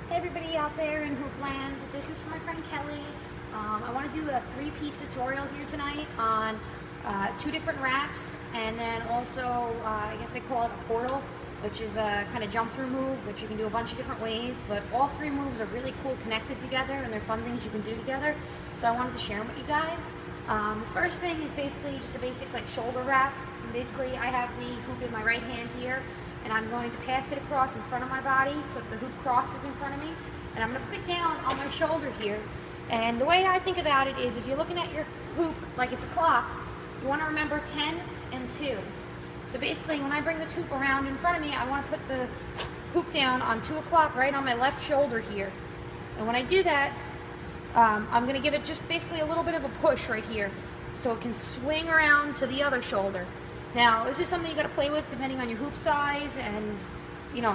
Hey everybody out there in Hoopland, this is from my friend Kelly. I want to do a three-piece tutorial here tonight on two different wraps, and then also I guess they call it a portal, which is a kind of jump through move, which you can do a bunch of different ways, but all three moves are really cool connected together and they're fun things you can do together, so I wanted to share them with you guys. The first thing is basically just a basic like shoulder wrap. And basically I have the hoop in my right hand here, and I'm going to pass it across in front of my body so that the hoop crosses in front of me, and I'm going to put it down on my shoulder here. And the way I think about it is if you're looking at your hoop like it's a clock, you want to remember 10 and 2. So basically when I bring this hoop around in front of me, I want to put the hoop down on 2 o'clock right on my left shoulder here. And when I do that, I'm going to give it just basically a little bit of a push right here so it can swing around to the other shoulder. Now, this is something you got to play with depending on your hoop size, and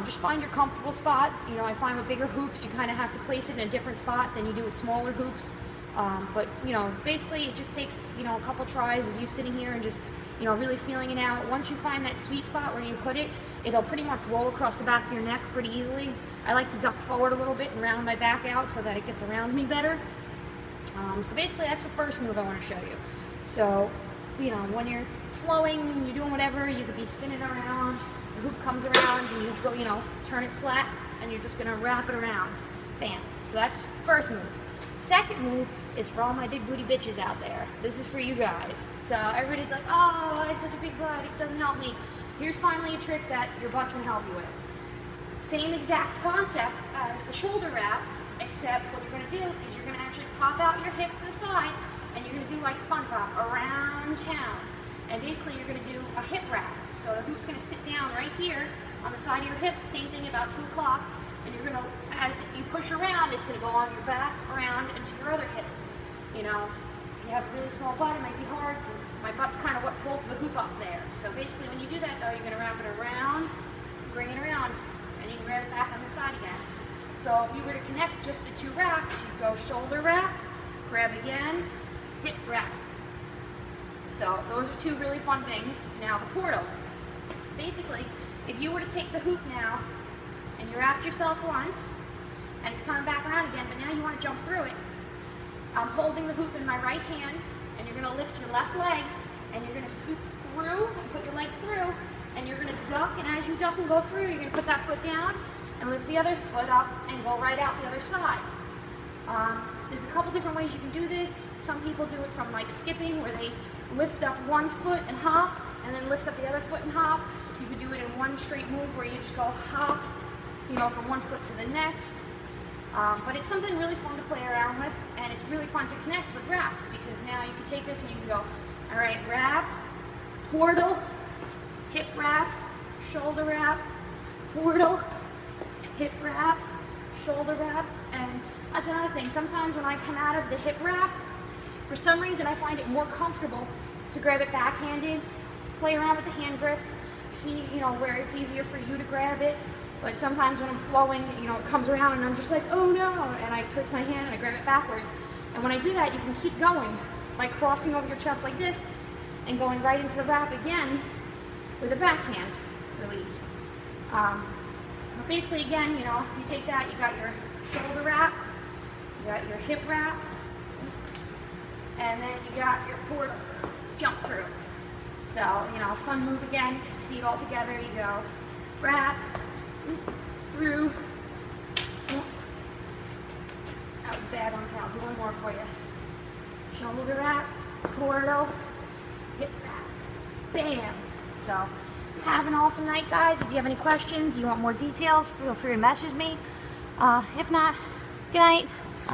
just find your comfortable spot. I find with bigger hoops you kind of have to place it in a different spot than you do with smaller hoops. But basically it just takes a couple tries of you sitting here and just really feeling it out. Once you find that sweet spot where you put it, it'll pretty much roll across the back of your neck pretty easily. I like to duck forward a little bit and round my back out so that it gets around me better. So basically that's the first move I want to show you. So when you're flowing, you're doing whatever, you could be spinning around, the hoop comes around, and you go, turn it flat, and you're just gonna wrap it around. Bam. So that's first move. Second move is for all my big booty bitches out there. This is for you guys. So everybody's like, oh, I have such a big butt, it doesn't help me. Here's finally a trick that your butt's gonna help you with. Same exact concept as the shoulder wrap, except what you're gonna do is you're gonna actually pop out your hip to the side, and you're going to do like SpongeBob, around town. And basically you're going to do a hip wrap. So the hoop's going to sit down right here on the side of your hip, same thing about 2 o'clock, and you're going to, as you push around, it's going to go on your back, around, and to your other hip. If you have a really small butt, it might be hard, because my butt's kind of what holds the hoop up there. So basically when you do that though, you're going to wrap it around, bring it around, and you can grab it back on the side again. So if you were to connect just the two wraps, you'd go shoulder wrap, grab again, hip wrap. So those are two really fun things. Now the portal. Basically, if you were to take the hoop now and you wrapped yourself once and it's coming back around again, but now you want to jump through it, I'm holding the hoop in my right hand, and you're going to lift your left leg and you're going to scoop through and put your leg through, and you're going to duck, and as you duck and go through, you're going to put that foot down and lift the other foot up and go right out the other side. There's a couple different ways you can do this. Some people do it from like skipping, where they lift up one foot and hop, and then lift up the other foot and hop. You could do it in one straight move where you just go hop, from one foot to the next. But it's something really fun to play around with, and it's really fun to connect with wraps, because now you can take this and you can go, all right, wrap, portal, hip wrap, shoulder wrap, portal, hip wrap, shoulder wrap. And that's another thing. Sometimes when I come out of the hip wrap, for some reason I find it more comfortable to grab it backhanded, play around with the hand grips, see where it's easier for you to grab it. But sometimes when I'm flowing, it comes around and I'm just like, oh no, and I twist my hand and I grab it backwards. And when I do that, you can keep going by crossing over your chest like this and going right into the wrap again with a backhand release. But basically again, if you take that, you got your shoulder wrap, you got your hip wrap, and then you got your portal jump through. So, fun move again. See it all together. You go wrap, through. That was bad on here. I'll do one more for you. Shoulder wrap, portal, hip wrap. Bam! So, have an awesome night, guys. If you have any questions, you want more details, feel free to message me. If not, good night.